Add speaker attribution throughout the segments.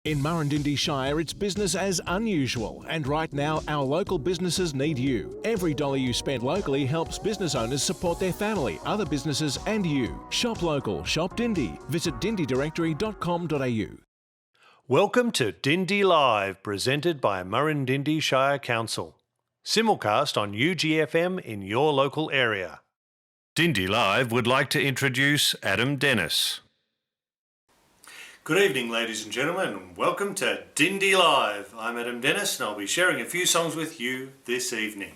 Speaker 1: In Murrindindi Shire, it's business as unusual, and right now our local businesses need you. Every dollar you spend locally helps business owners support their family, other businesses and you. Shop local, shop Dindi. Visit dindidirectory.com.au.
Speaker 2: Welcome to Dindi Live, presented by Murrindindi Shire Council. Simulcast on UGFM in your local area. Dindi Live would like to introduce Adam Dennis. Good evening, ladies and gentlemen, and welcome to Dindi Live. I'm Adam Dennis, and I'll be sharing a few songs with you this evening.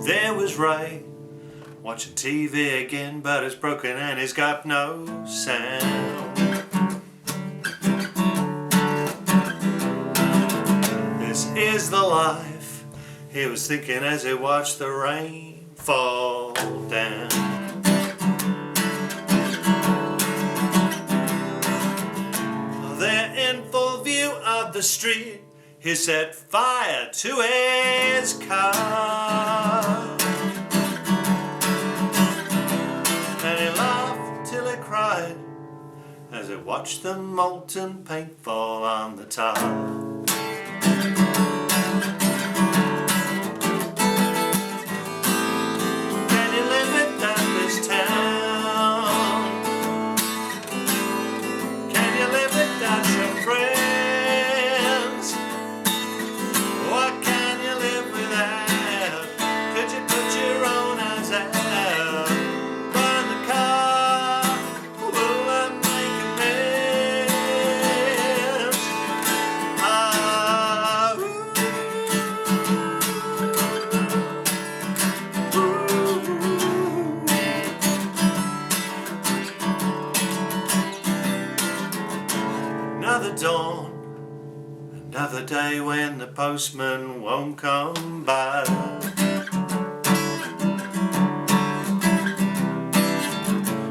Speaker 2: There was Ray, watching TV again, but it's broken and he's got no sound. This is the life he was thinking as he watched the rain fall down. There in full view of the street, he set fire to his car. And he laughed till he cried as he watched the molten paint fall on the tar. Can you live without this town? Can you live without your friends? Another dawn, another day when the postman won't come by.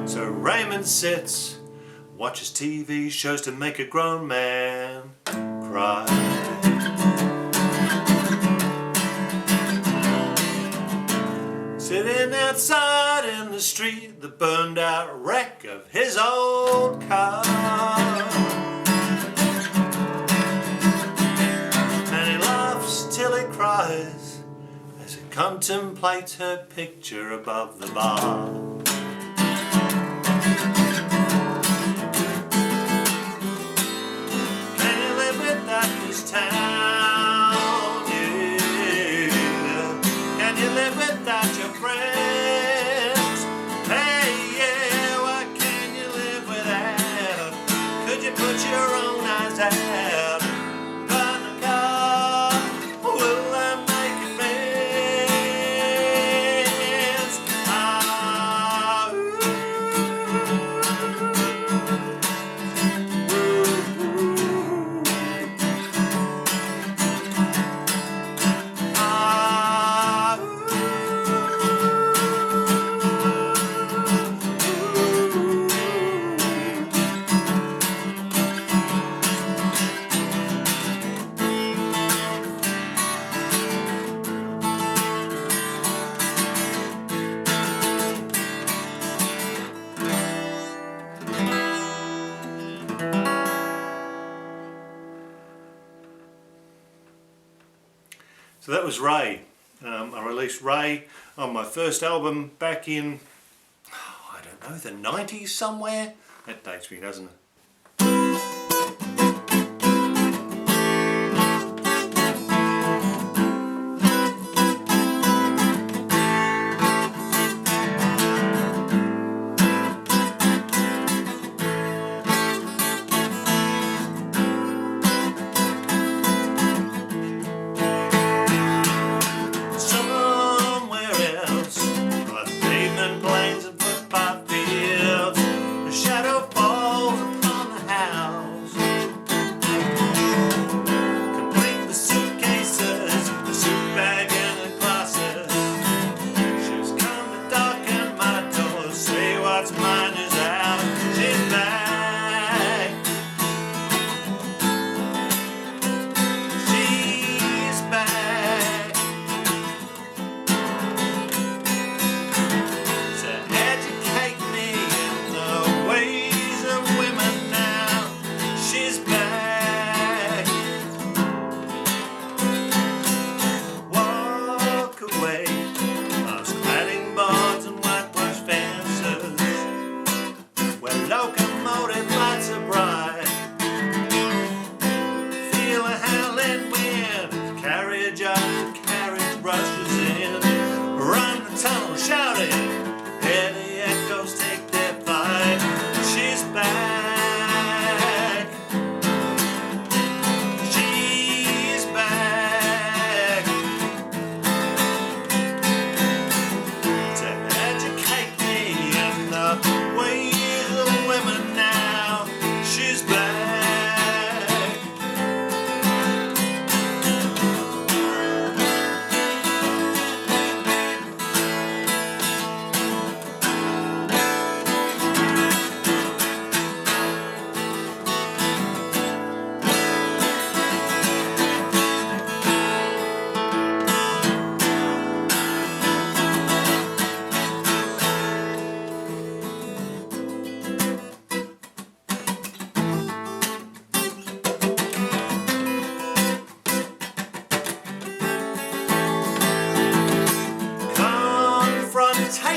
Speaker 2: So Raymond sits, watches TV shows to make a grown man cry. Sitting outside in the street, the burned out wreck of his old car. Till he cries as he contemplates her picture above the bar. Can you live without this town? Yeah. Can you live without your friends? Hey, yeah, what can you live without? Could you put your own eyes out? So that was Ray. I released Ray on my first album back in, I don't know, the 90s somewhere. That dates me, doesn't it? Plains and footpath fields, the shadow falls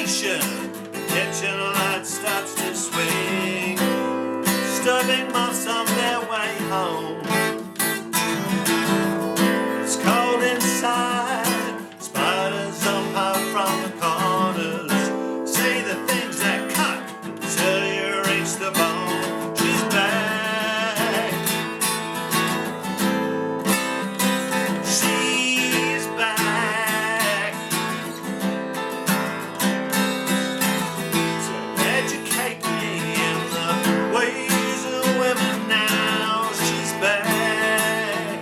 Speaker 2: station. Kitchen light starts to swing, disturbing moths on their way home. It's cold inside, spiders up high from the corners. See the things that cut till you reach the bone. She's back. She's back to educate me in the ways of women now. She's back.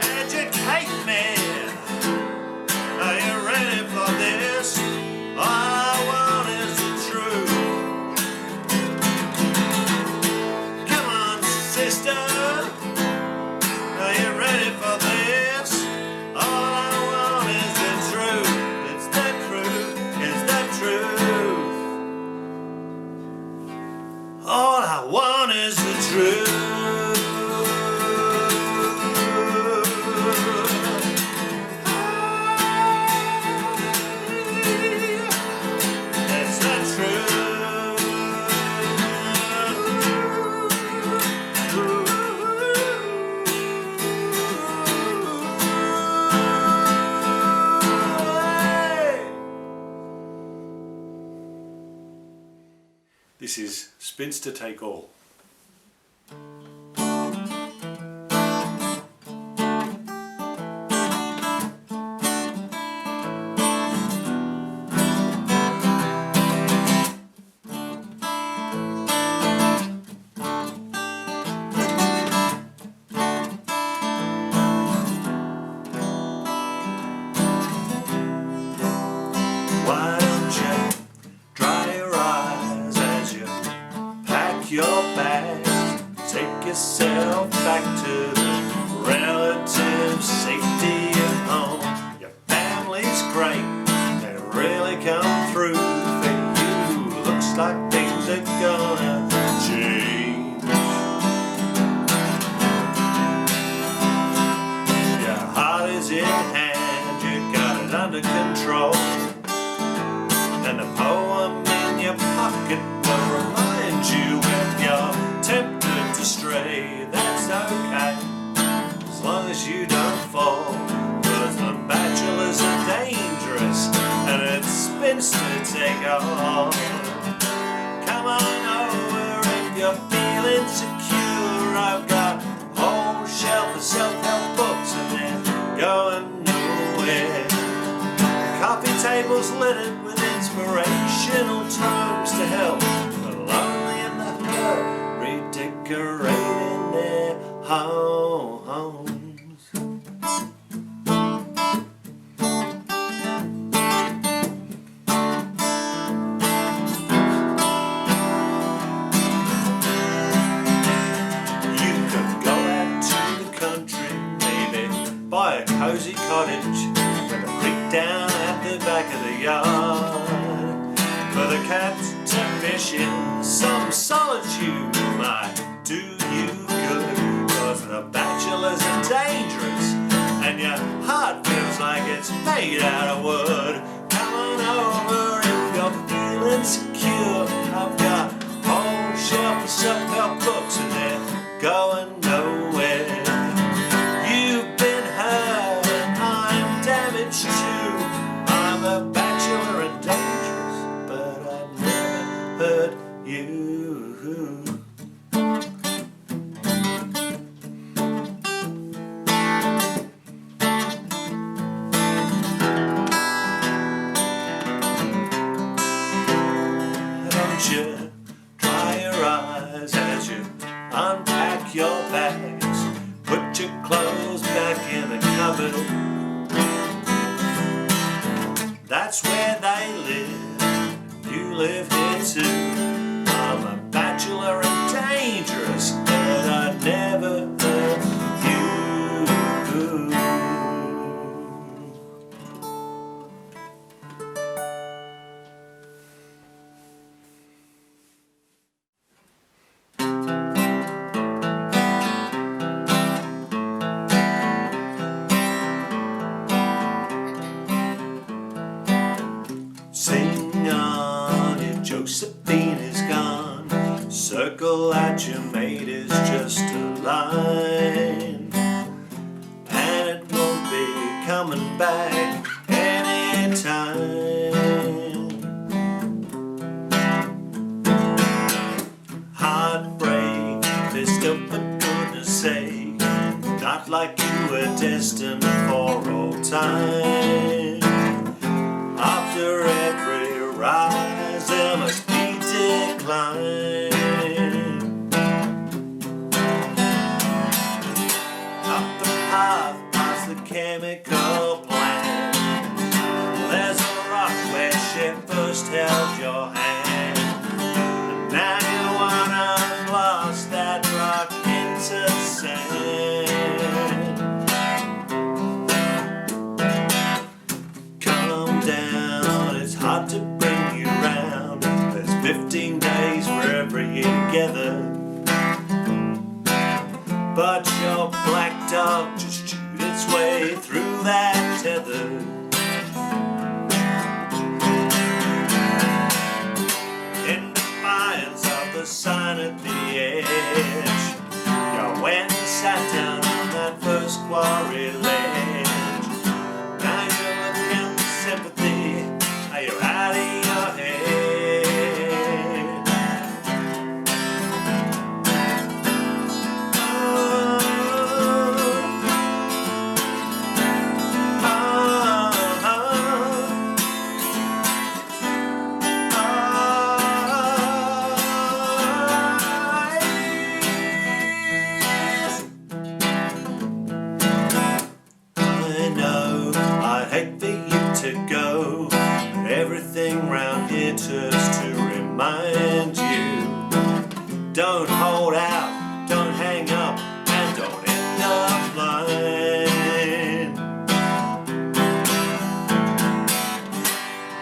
Speaker 2: Educate me. Are you ready for this? All I want is the truth. Come on, sister. Are you ready for this? All I want is the truth. It's the truth. It's the truth. All I want is the truth. It's the truth. This is Spinster Take All. Why don't you dry your eyes as you pack your bags? Take yourself back to the relative safety of home. Your family's great, they really come through for you. Looks like things are gonna change. Your heart is in hand, you got it under control. And a poem in your pocket will remind you if you're tempted to stray. That's okay, as long as you don't fall. 'Cause the bachelors are dangerous, and it's spinster take all. Come on over if you're feeling secure. I've got a whole shelf of self-help books, and they're going nowhere. Coffee tables littered with inspirational tomes to help the lonely and the hurt redecorating their homes. You could go out to the country, maybe buy a cozy cottage with a creek down at the back of the yard. For the cats to fish in some solitude might do you good. 'Cause the bachelors are dangerous, and your heart feels like it's made out of wood. Come on over if you're feeling secure. I've got a whole shelf of self-help books, and they're going nowhere. You've been hurt, and I'm damaged too. I'm a bachelor and dangerous, but I've never hurt you. Don't you dry your eyes as you unpack your bags. Put your clothes back in the cupboard. That's where they live. You live here too. I'm a bachelor and dangerous, but I never hurt you.
Speaker 3: coming back anytime. Heartbreak, there's still for goodness sake, not like you were destined for all time. After every rise there must be decline. Up the path past the chemical plant, there's a rock where she first held your hand. And now you wanna lost that rock into sand. Calm down, it's hard to bring you round. There's 15 days for every year together, but your black dog just chewed its way through that tether. In defiance of the sign at the edge, you went and sat down on that first quarry ledge. Now you're looking for sympathy, are you out of your head? Everything round here turns to remind you. Don't hold out, don't hang up, and don't end up blind.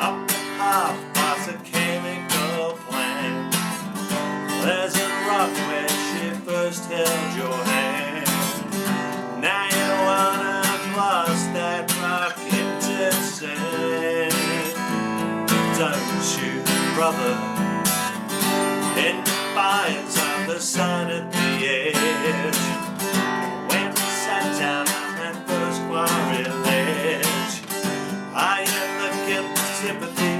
Speaker 3: Up the path past a chemical plant, there's a rock where she first held your hand. Now you wanna lost that rock into sand. Don't you, brother, in defiance of the sign at the edge, when we sat down on that first quarry ledge. Are you looking for sympathy?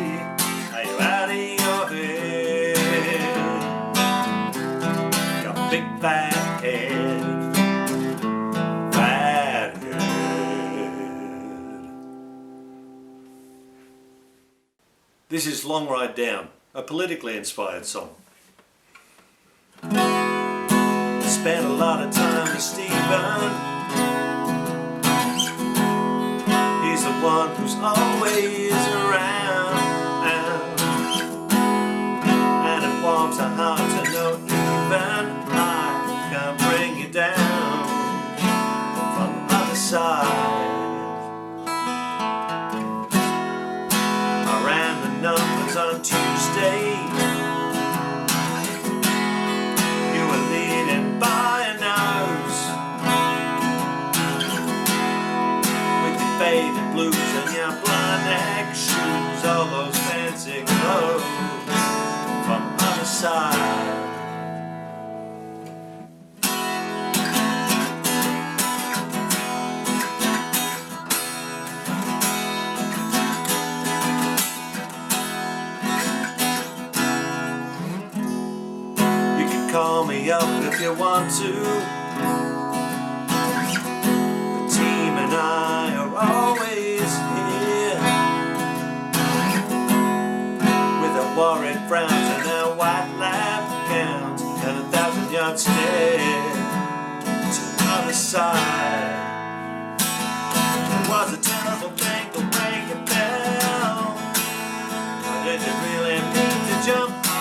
Speaker 3: Are you out of your head? Your big fat head, fat head. This is Long Ride Down, a politically inspired song. Spent a lot of time with Stephen. He's the one who's always around, and it warms the heart to know even I can bring you down from the other side. Numbers on Tuesday, you were leading by a nose, with your faded blues and your blind neck shoes, all those fancy clothes from the other side. Call me up if you want to. The team and I are always here, with our worried frowns and our white lap gowns and 1,000-yard stare to the other side. It was a terrible thing to ring your bell, but did you really mean to jump off?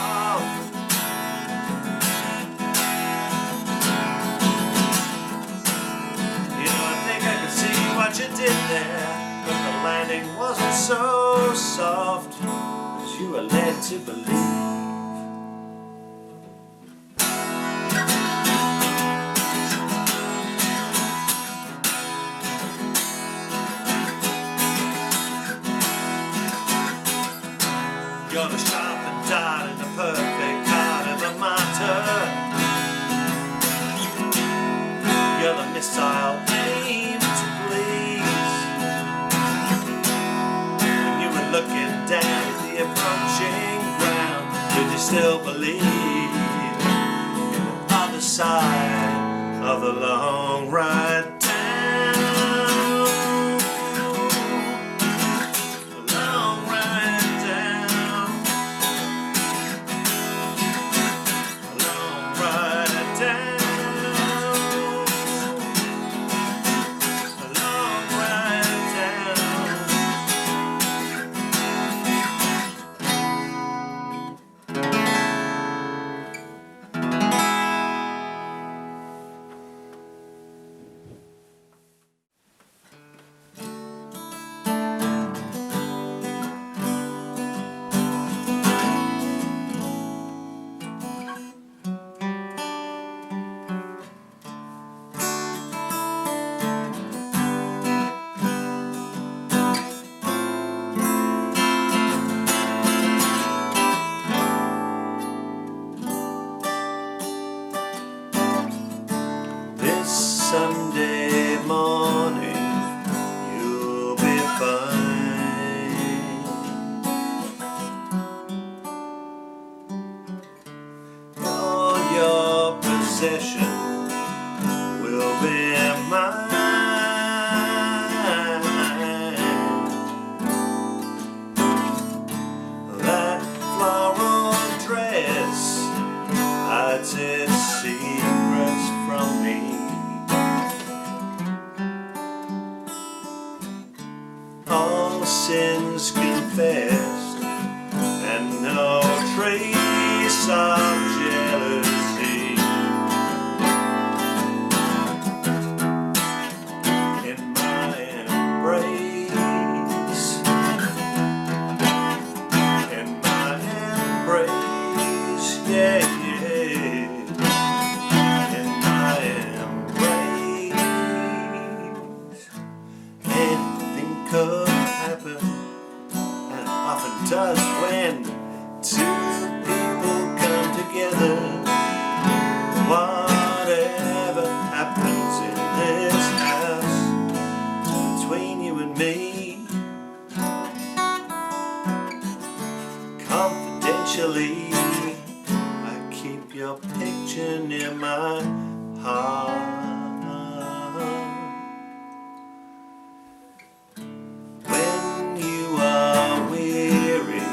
Speaker 3: What you did there, but the landing wasn't so soft as you were led to believe. You're the sharpened dart and the perfect heart of the martyr. You're the missile aimed to please. sins confessed, and no trace of jealousy. In my embrace, in my embrace, yeah, yeah. In my embrace, anything could happen, and it often does when two people come together. Whatever happens in this house, it's between you and me. Confidentially, I keep your picture near my heart. When you are weary,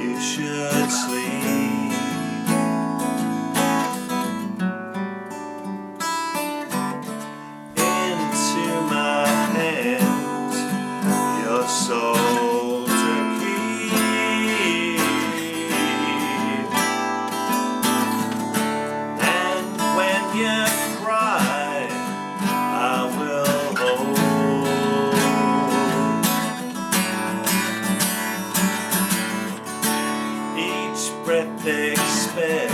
Speaker 3: you should sleep. Into my hands, your soul to keep. And when you cry, I will hold. Each breath they expel,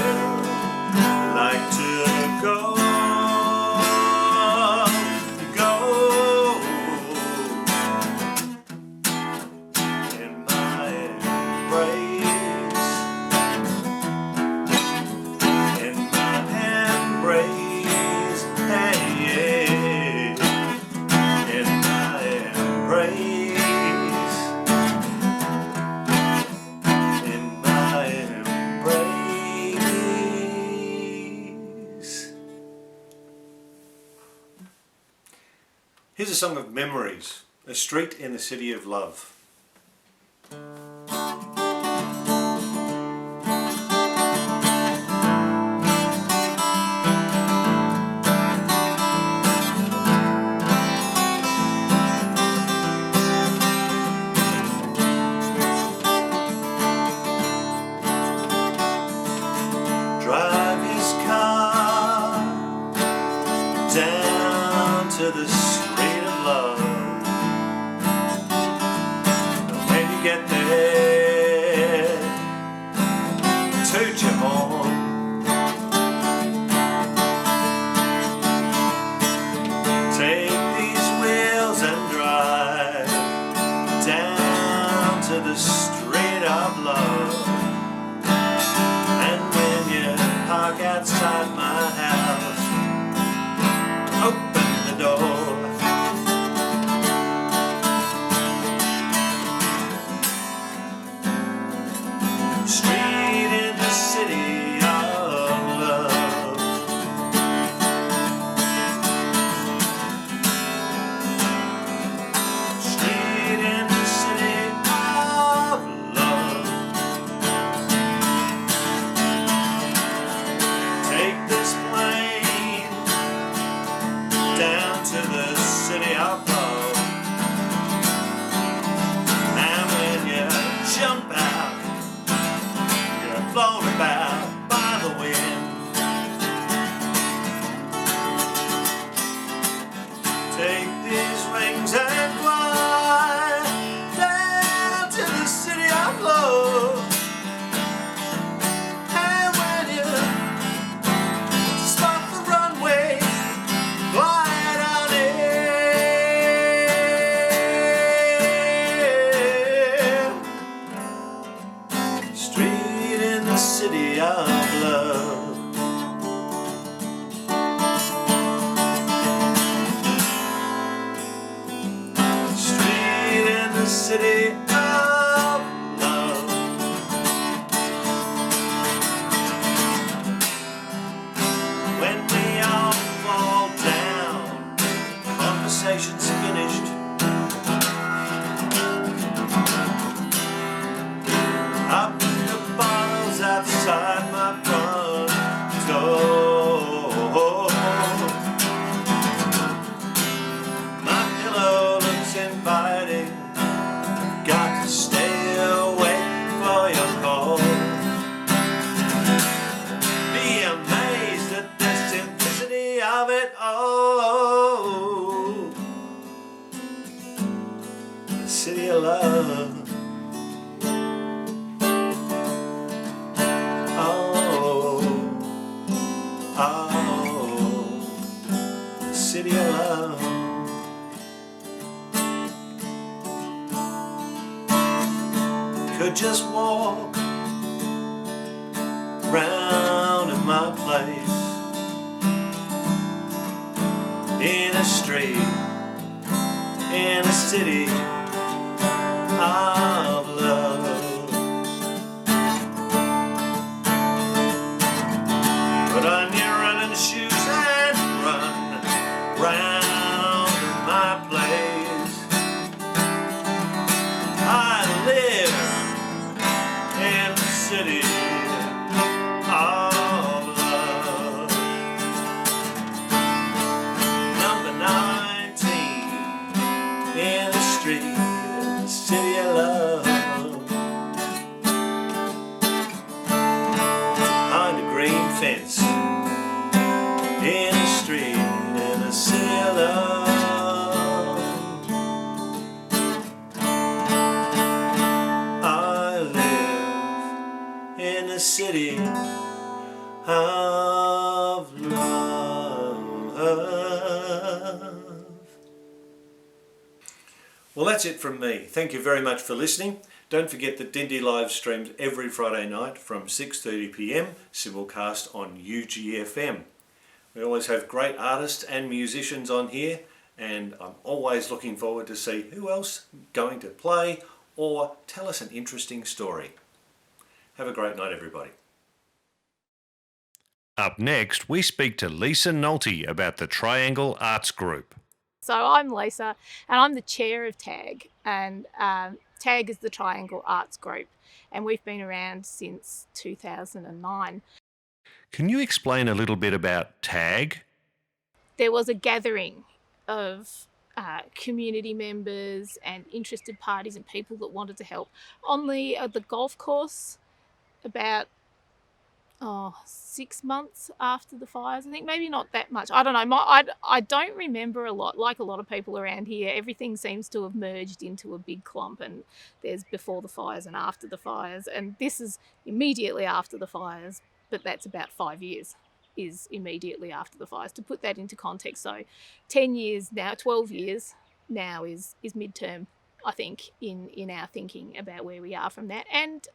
Speaker 3: like to go, go. In my embrace, in my embrace, hey, yeah. In my embrace, in my embrace. Here's a song of memories, a street in the city of love. Drive his car down to the street of love. And when you get there, toot your horn. Take these wheels and drive down to the street of love. And when you park outside my house, open the door. Street in the city of love. Street in the city of love. Take this plane down to the city of love. And when you jump out, you're blown about by the wind. Take these wings and fly down to the city of love. And when you spot the runway, glide on in. Street in the city of love. Street in the city of love. When we all fall down, conversation's finished. I put the bottles outside my front door. My pillow looks inviting city of love. Oh, the city of love. Could just walk round in my place, in a street, in a city of love. Put on your running shoes and run round in my place. I live in the city of love. Number 19 in the street, the city of love. Behind a green fence, in the street, in the city of love. I live in the city of love. Well, that's it from me. Thank you very much for listening. Don't forget that Dindi live streams every Friday night from 6:30 p.m, simulcast on UGFM. We always have great artists and musicians on here, and I'm always looking forward to see who else going to play or tell us an interesting story. Have a great night, everybody.
Speaker 2: Up next, we speak to Lisa Nolte about the Triangle Arts Group.
Speaker 4: So I'm Lisa and I'm the chair of TAG, and TAG is the Triangle Arts Group, and we've been around since 2009.
Speaker 2: Can you explain a little bit about TAG?
Speaker 4: There was a gathering of community members and interested parties and people that wanted to help on the golf course about 6 months after the fires. I think maybe not that much. I don't know. I don't remember a lot. Like a lot of people around here, everything seems to have merged into a big clump, and there's before the fires and after the fires, and this is immediately after the fires, but that's about 5 years is immediately after the fires. To put that into context, so 10 years now, 12 years now is midterm, I think, in our thinking about where we are from that. And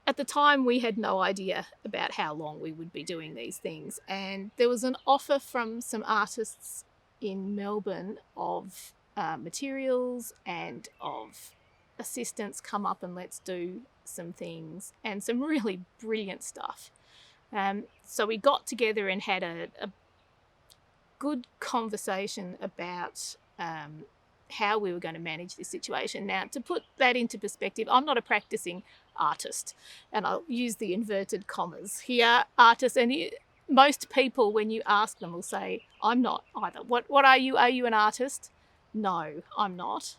Speaker 4: at the time, we had no idea about how long we would be doing these things. And there was an offer from some artists in Melbourne of materials and of assistance, come up and let's do some things, and some really brilliant stuff. So we got together and had a good conversation about how we were going to manage this situation. Now, to put that into perspective, I'm not a practicing artist, and I'll use the inverted commas here, artist, and most people, when you ask them, will say, I'm not either. What are you? Are you an artist? No, I'm not.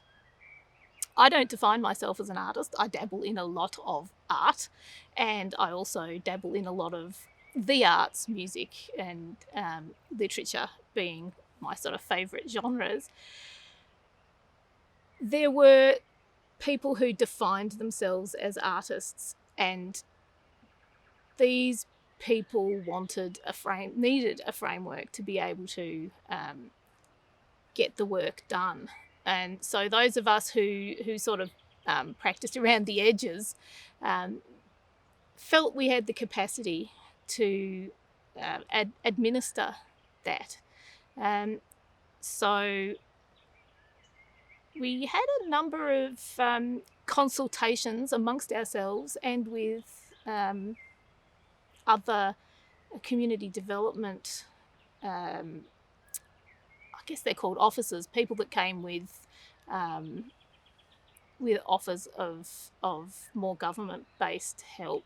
Speaker 4: I don't define myself as an artist. I dabble in a lot of art, and I also dabble in a lot of the arts, music and literature being my sort of favourite genres. There were people who defined themselves as artists, and these people needed a framework to be able to get the work done. And so those of us who sort of practiced around the edges felt we had the capacity to administer that. So we had a number of consultations amongst ourselves and with other community development, I guess they're called officers, people that came with offers of more government-based help.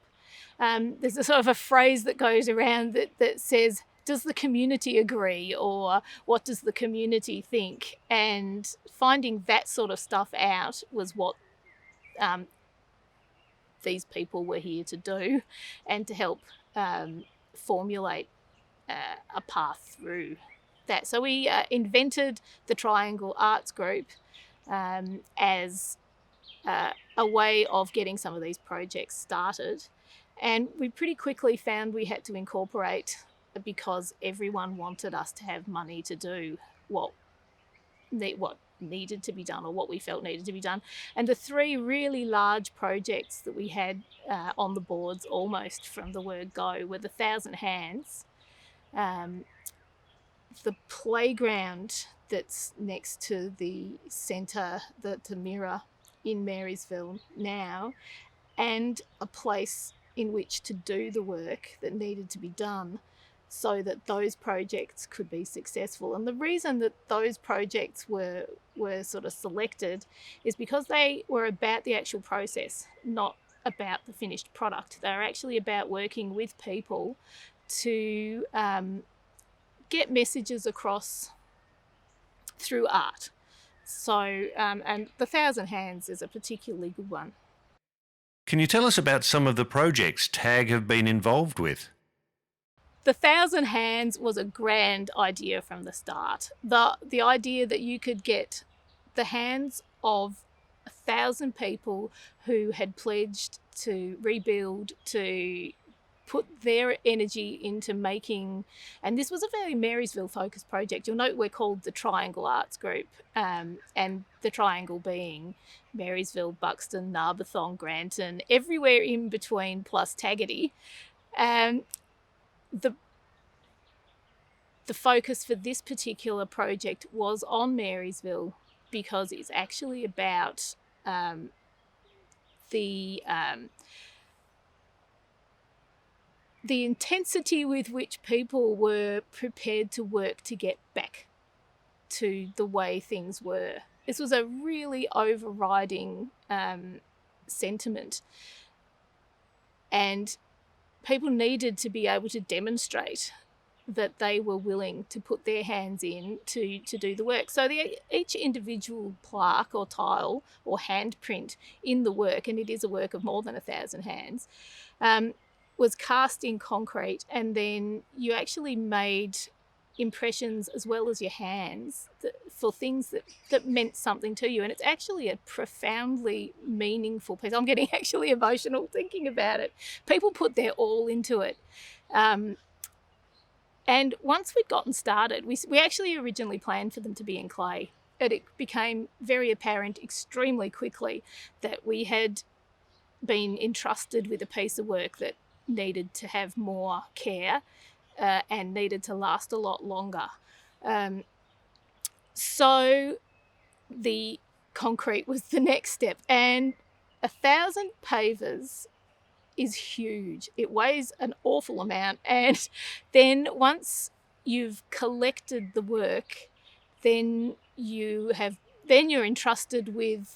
Speaker 4: There's a sort of a phrase that goes around that says, does the community agree, or what does the community think? And finding that sort of stuff out was what these people were here to do, and to help formulate a path through that. So we invented the Triangle Arts Group as a way of getting some of these projects started. And we pretty quickly found we had to incorporate, because everyone wanted us to have money to do what needed to be done, or what we felt needed to be done. And the three really large projects that we had on the boards almost from the word go were the 1,000 Hands, the playground that's next to the centre, the mirror in Marysville now, and a place in which to do the work that needed to be done so that those projects could be successful. And the reason that those projects were sort of selected is because they were about the actual process, not about the finished product. They're actually about working with people to get messages across through art. So, and the 1,000 Hands is a particularly good one.
Speaker 2: Can you tell us about some of the projects TAG have been involved with?
Speaker 4: The 1,000 Hands was a grand idea from the start. The idea that you could get the hands of 1,000 people who had pledged to rebuild, to put their energy into making, and this was a very Marysville focused project. You'll note we're called the Triangle Arts Group, and the triangle being Marysville, Buxton, Narberthon, Granton, everywhere in between plus Taggart. The focus for this particular project was on Marysville because it's actually about the intensity with which people were prepared to work to get back to the way things were. This was a really overriding sentiment, and people needed to be able to demonstrate that they were willing to put their hands in to do the work. So each individual plaque or tile or handprint in the work, and it is a work of more than 1,000 hands, was cast in concrete, and then you actually made impressions as well as your hands for things that meant something to you. And it's actually a profoundly meaningful piece. I'm getting actually emotional thinking about it. People put their all into it. And once we'd gotten started, we actually originally planned for them to be in clay. It became very apparent extremely quickly that we had been entrusted with a piece of work that needed to have more care and needed to last a lot longer. So the concrete was the next step. And 1,000 pavers is huge. It weighs an awful amount. And then once you've collected the work, then you're entrusted with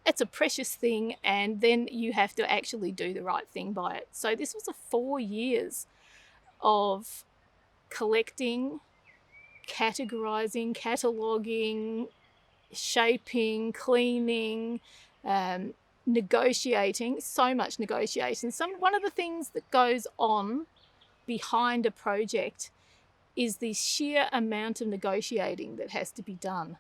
Speaker 4: it's a precious thing, and then you have to actually do the right thing by it. So this was 4 years of collecting, categorizing, cataloguing, shaping, cleaning, negotiating, so much negotiation. One of the things that goes on behind a project is the sheer amount of negotiating that has to be done,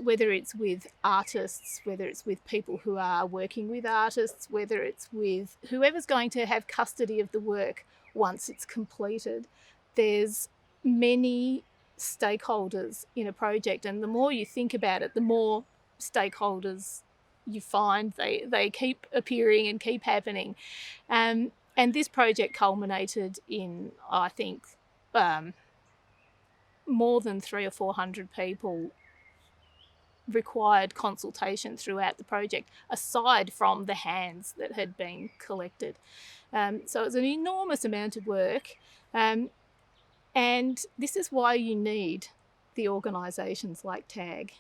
Speaker 4: whether it's with artists, whether it's with people who are working with artists, whether it's with whoever's going to have custody of the work once it's completed. There's many stakeholders in a project, and the more you think about it, the more stakeholders you find. They keep appearing and keep happening. And this project culminated in, I think, more than 300 or 400 people required consultation throughout the project, aside from the hands that had been collected. So it's an enormous amount of work. And this is why you need the organisations like TAG.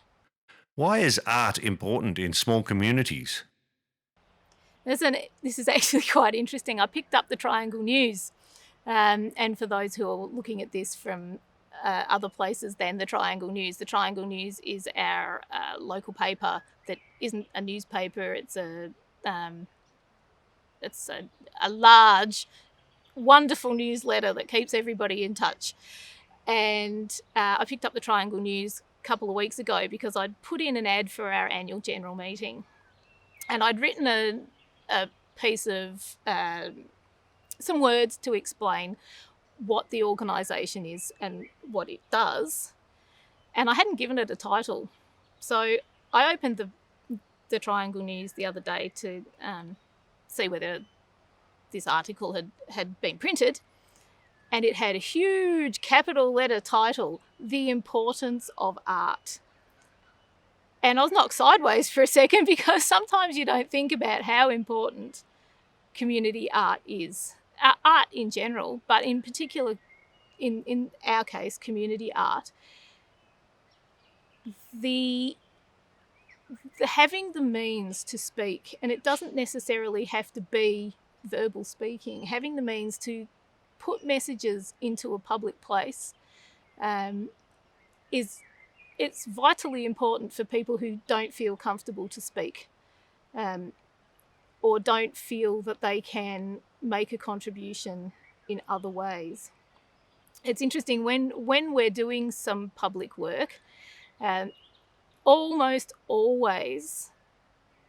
Speaker 2: Why is art important in small communities?
Speaker 4: This is actually quite interesting. I picked up the Triangle News, and for those who are looking at this from other places than the Triangle News is our local paper that isn't a newspaper. It's a large wonderful newsletter that keeps everybody in touch. And I picked up the Triangle News a couple of weeks ago because I'd put in an ad for our annual general meeting. And I'd written a piece of some words to explain what the organisation is and what it does. And I hadn't given it a title. So I opened the Triangle News the other day to see whether this article had been printed. And it had a huge capital letter title, The Importance of Art. And I was knocked sideways for a second because sometimes you don't think about how important community art is. Art in general, but in particular, in our case, community art. The having the means to speak, and it doesn't necessarily have to be verbal speaking, having the means to put messages into a public place it's vitally important for people who don't feel comfortable to speak or don't feel that they can make a contribution in other ways. It's interesting when we're doing some public work, almost always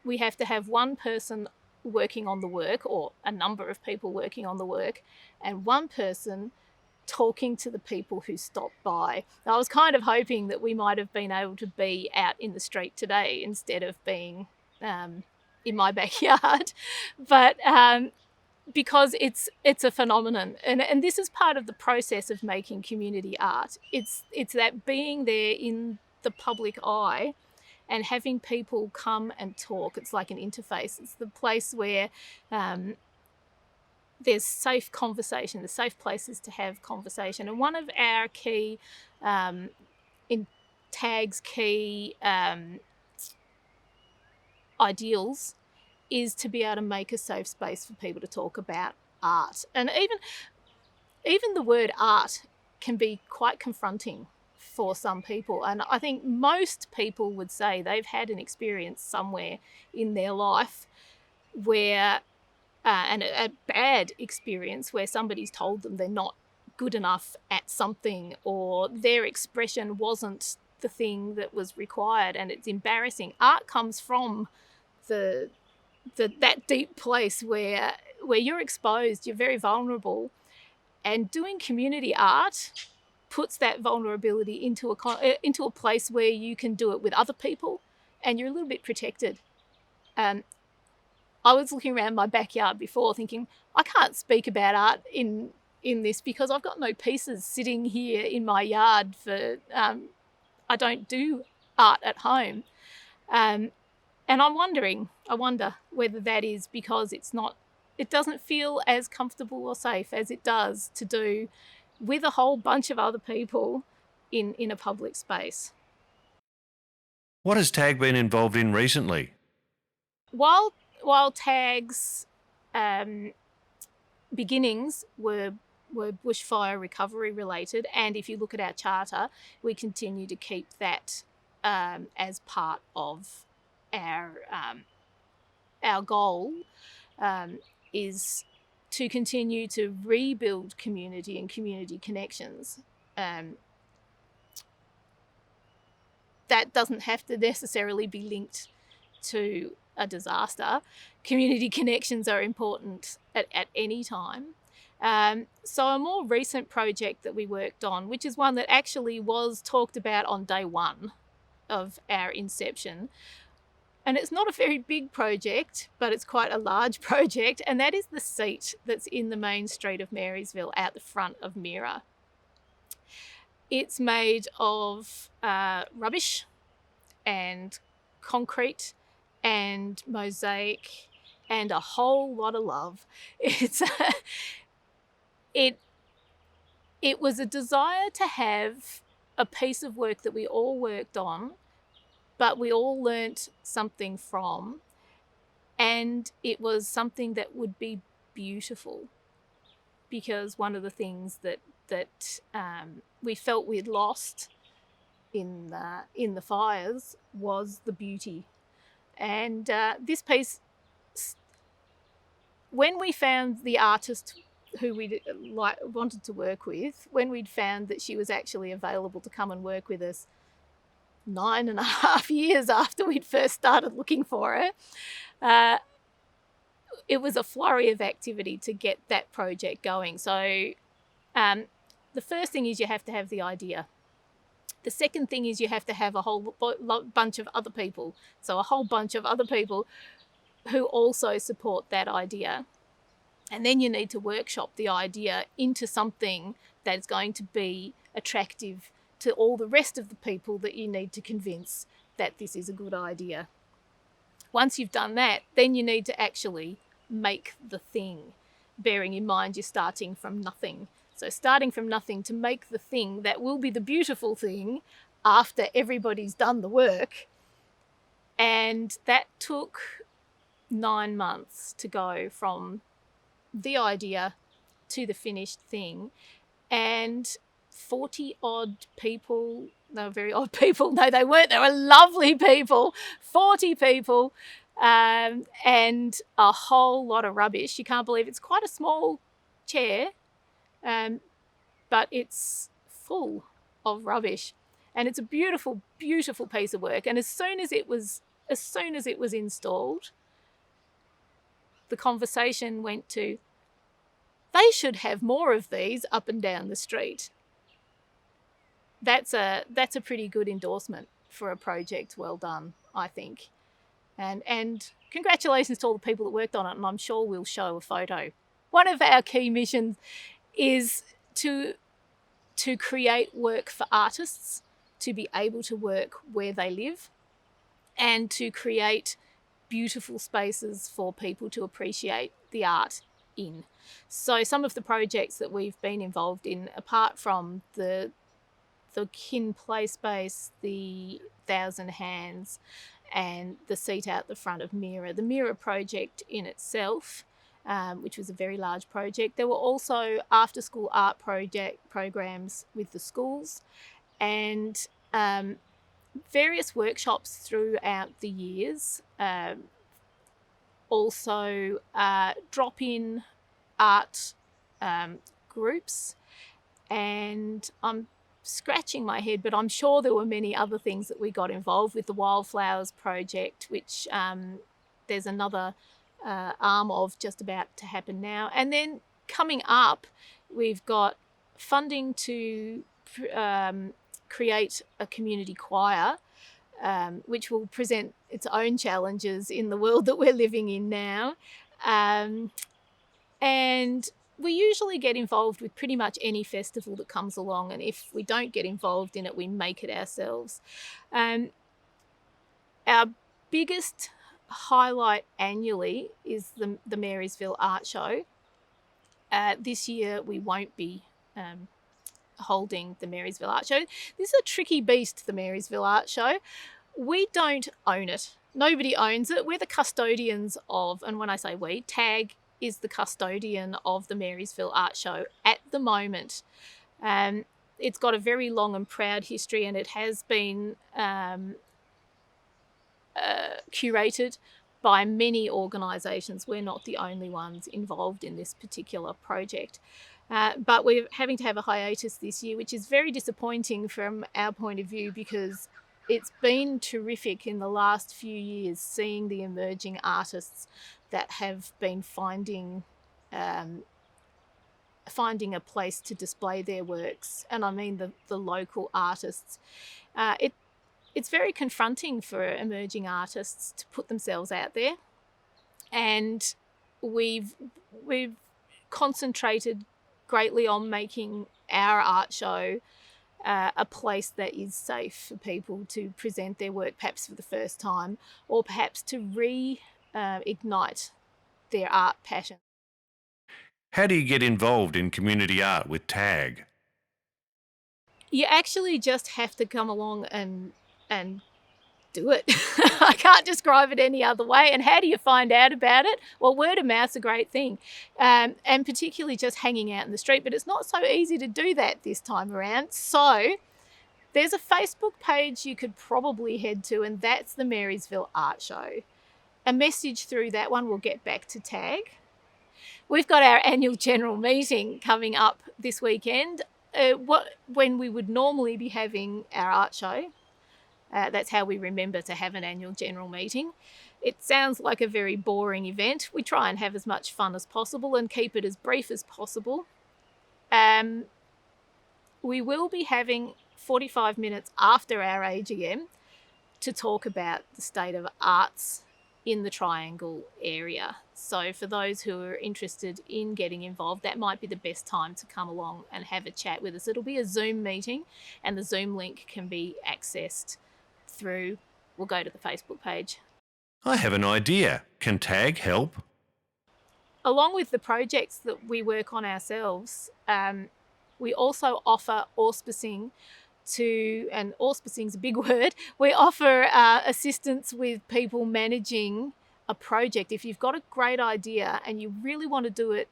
Speaker 4: we have to have one person working on the work or a number of people working on the work and one person talking to the people who stopped by. I was kind of hoping that we might have been able to be out in the street today instead of being in my backyard, but because it's a phenomenon, and this is part of the process of making community art. It's that being there in the public eye and having people come and talk. It's like an interface. It's the place where there's safe conversation, there's safe places to have conversation. And one of our key, in TAG's key ideals is to be able to make a safe space for people to talk about art. And even the word art can be quite confronting for some people. And I think most people would say they've had an experience somewhere in their life where, and a bad experience where somebody's told them they're not good enough at something or their expression wasn't the thing that was required, and it's embarrassing. Art comes from that deep place where you're exposed, you're very vulnerable, and doing community art puts that vulnerability into a place where you can do it with other people and you're a little bit protected. I was looking around my backyard before thinking, I can't speak about art in this because I've got no pieces sitting here in my yard for, I don't do art at home. And I wonder whether that is because it doesn't feel as comfortable or safe as it does to do with a whole bunch of other people in a public space.
Speaker 2: What has TAG been involved in recently?
Speaker 4: While TAG's beginnings were bushfire recovery related, and if you look at our charter, we continue to keep that as part of our goal is to continue to rebuild community and community connections. That doesn't have to necessarily be linked to a disaster. Community connections are important at any time. So a more recent project that we worked on, which is one that actually was talked about on day one of our inception, and it's not a very big project, but it's quite a large project, and that is the seat that's in the main street of Marysville out the front of Mira. It's made of rubbish and concrete and mosaic and a whole lot of love. It was a desire to have a piece of work that we all worked on, but we all learnt something from, and it was something that would be beautiful, because one of the things that we felt we'd lost in the fires was the beauty. And this piece, when we found the artist who we wanted to work with, when we'd found that she was actually available to come and work with us 9.5 years after we'd first started looking for her, it was a flurry of activity to get that project going. So the first thing is you have to have the idea. The second thing is you have to have a whole bunch of other people. So a whole bunch of other people who also support that idea. And then you need to workshop the idea into something that's going to be attractive to all the rest of the people that you need to convince that this is a good idea. Once you've done that, then you need to actually make the thing, bearing in mind you're starting from nothing. So starting from nothing to make the thing that will be the beautiful thing after everybody's done the work. And that took 9 months to go from the idea to the finished thing. And 40 odd people, they were very odd people. No, they weren't. They were lovely people. 40 people and a whole lot of rubbish. You can't believe it's quite a small chair, but it's full of rubbish. And it's a beautiful, beautiful piece of work. And as soon as it was installed, the conversation went to, they should have more of these up and down the street. That's a pretty good endorsement for a project well done, I think. And congratulations to all the people that worked on it, and I'm sure we'll show a photo. One of our key missions is to create work for artists to be able to work where they live, and to create beautiful spaces for people to appreciate the art in. So some of the projects that we've been involved in, apart from the kin play space, the 1,000 Hands, and the seat out the front of Mirror, the Mirror project in itself, which was a very large project. There were also after-school art programs with the schools, and various workshops throughout the years. Also drop-in art groups, and I'm scratching my head, but I'm sure there were many other things that we got involved with. The Wildflowers project, which there's another arm of just about to happen now. And then coming up, we've got funding to create a community choir, which will present its own challenges in the world that we're living in now. And we usually get involved with pretty much any festival that comes along, and if we don't get involved in it, we make it ourselves. Our biggest highlight annually is the Marysville Art Show. This year we won't be holding the Marysville Art Show. This is a tricky beast, the Marysville Art Show. We don't own it. Nobody owns it. We're the custodians of, and when I say we, TAG is the custodian of the Marysville Art Show at the moment. It's got a very long and proud history, and it has been curated by many organisations. We're not the only ones involved in this particular project. But we're having to have a hiatus this year, which is very disappointing from our point of view, because it's been terrific in the last few years seeing the emerging artists that have been finding a place to display their works. And I mean the local artists. It's very confronting for emerging artists to put themselves out there. And we've concentrated greatly on making our art show a place that is safe for people to present their work, perhaps for the first time, or perhaps to reignite their art passion.
Speaker 2: How do you get involved in community art with TAG?
Speaker 4: You actually just have to come along and do it. I can't describe it any other way. And how do you find out about it? Well, word of mouth's a great thing, and particularly just hanging out in the street. But it's not so easy to do that this time around. So there's a Facebook page you could probably head to, and that's the Marysville Art Show. A message through that one will get back to TAG. We've got our annual general meeting coming up this weekend. When we would normally be having our art show, that's how we remember to have an annual general meeting. It sounds like a very boring event. We try and have as much fun as possible and keep it as brief as possible. We will be having 45 minutes after our AGM to talk about the state of arts in the Triangle area. So for those who are interested in getting involved, that might be the best time to come along and have a chat with us. It'll be a Zoom meeting, and the Zoom link can be accessed through, we'll go to the Facebook page.
Speaker 2: I have an idea. Can TAG help?
Speaker 4: Along with the projects that we work on ourselves, we also offer auspicing and auspicing's a big word, we offer assistance with people managing a project. If you've got a great idea and you really want to do it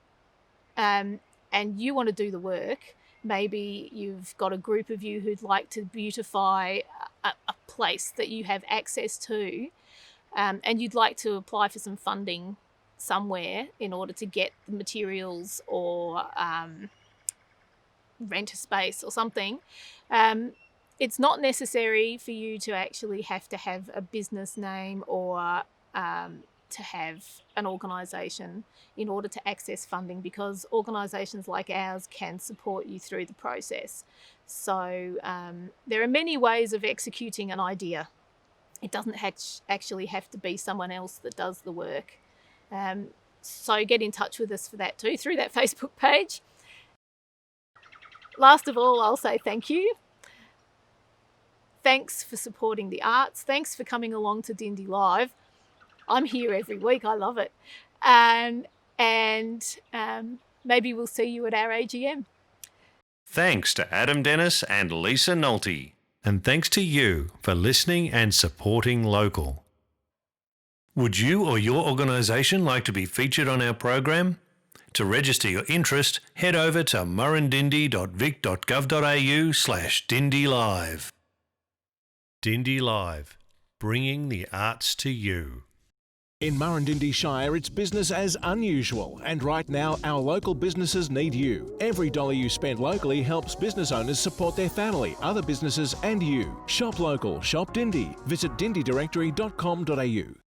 Speaker 4: and you want to do the work, maybe you've got a group of you who'd like to beautify a place that you have access to, and you'd like to apply for some funding somewhere in order to get the materials or rent a space or something. It's not necessary for you to actually have to have a business name or to have an organisation in order to access funding, because organisations like ours can support you through the process. So there are many ways of executing an idea. It doesn't actually have to be someone else that does the work. So get in touch with us for that too, through that Facebook page. Last of all, I'll say thank you. Thanks for supporting the arts. Thanks for coming along to Dindi Live. I'm here every week. I love it. And maybe we'll see you at our AGM.
Speaker 2: Thanks to Adam Dennis and Lisa Nolte. And thanks to you for listening and supporting local. Would you or your organisation like to be featured on our program? To register your interest, head over to murrindindi.vic.gov.au/Dindi Live. Dindi Live, bringing the arts to you.
Speaker 1: In Murrindindi Shire, it's business as unusual, and right now our local businesses need you. Every dollar you spend locally helps business owners support their family, other businesses and you. Shop local, shop Dindi. Visit dindidirectory.com.au.